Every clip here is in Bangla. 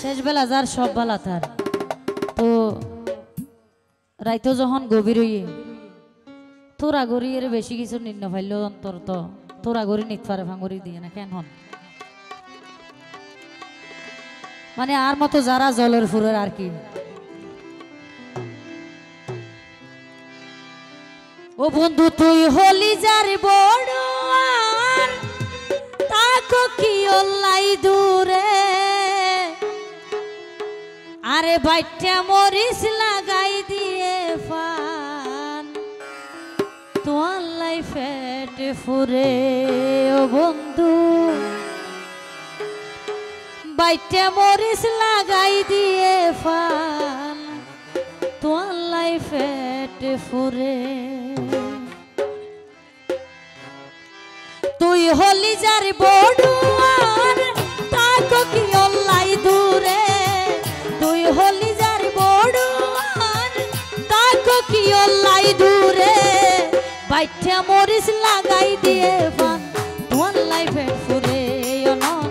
শেষ বেলা যার সব বেলা তার তো রাইতো যখন গভীর হইয়ে তোরা গড়ি এর বেশি কিছু নিন্ন ফাইল অন্তর তো তোরা গড়ি নিত পারে ভাঙরি দিয়ে না কেন হন মানে আর মতো যারা জলের ফুরের আর কি ও বন্ধু তুই হলি যার বড় আর তাকো কি অল্লাই দূরে আরে বাইটা মরিস লাগাই দিয়ে ফান তোমার লাইফেট ফুরে ও বন্ধু বাইটা মরিস লাগাই দিয়ে ফান তোমার লাইফেট ফুরে তুই হলি যার বড়ুয়ার তাকো কি অল্লাই দূরে তুই হলি যার বড়ুয়ার তাকো কি অল্লাই দূরে বাইটা মরিস লাগাই দিয়ে ফান তোমার লাইফে ফুরে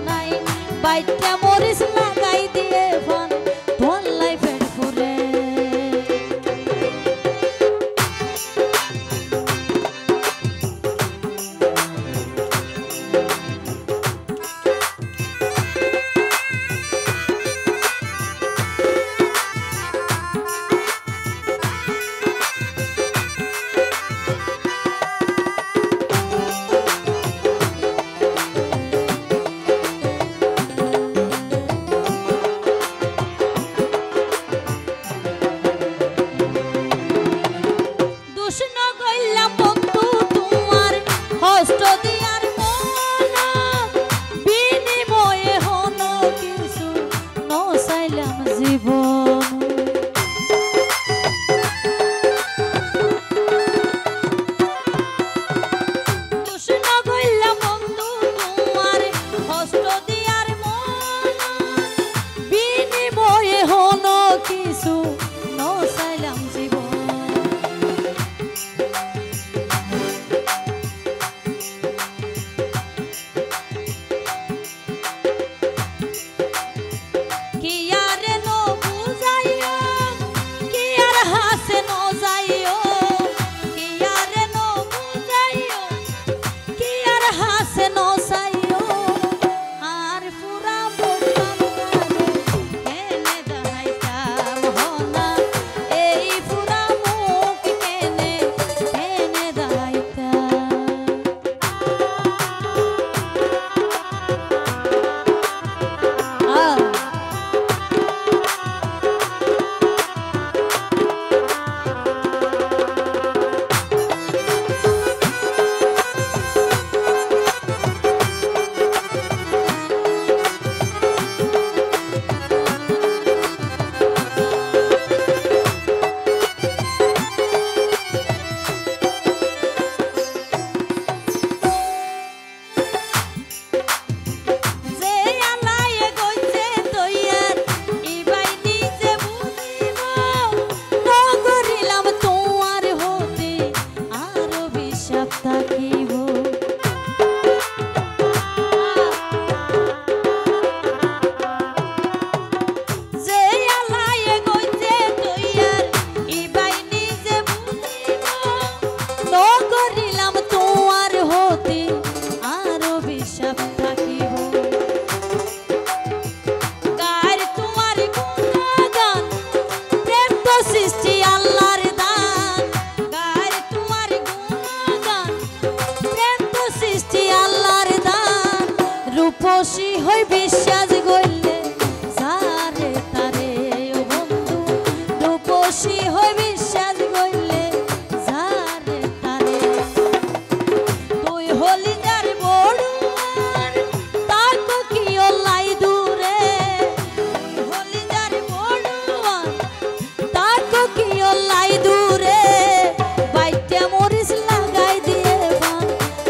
নাই বাইটা মরিস লাগাই দিয়ে ফান তোমার লাইফে ফুরে রূপসী হই বিশ্বাস গইলে সারে তারে ও বন্ধু রূপসী হই বিশ্বাস গইলে সারে তারে তুই হলি যার বড়ুয়ার তাকো কি অল্লাই দূরে তুই হলি যার বড়ুয়ার তাকো কি অল্লাই দূরে বাইটা মরিস লাগাই দিয়ে বান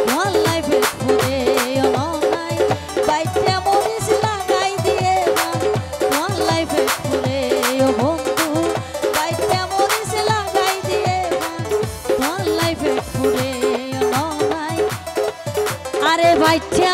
ওয়াল লাইফে ফুরে ও নাই বাইটা মরিস বাচ্চা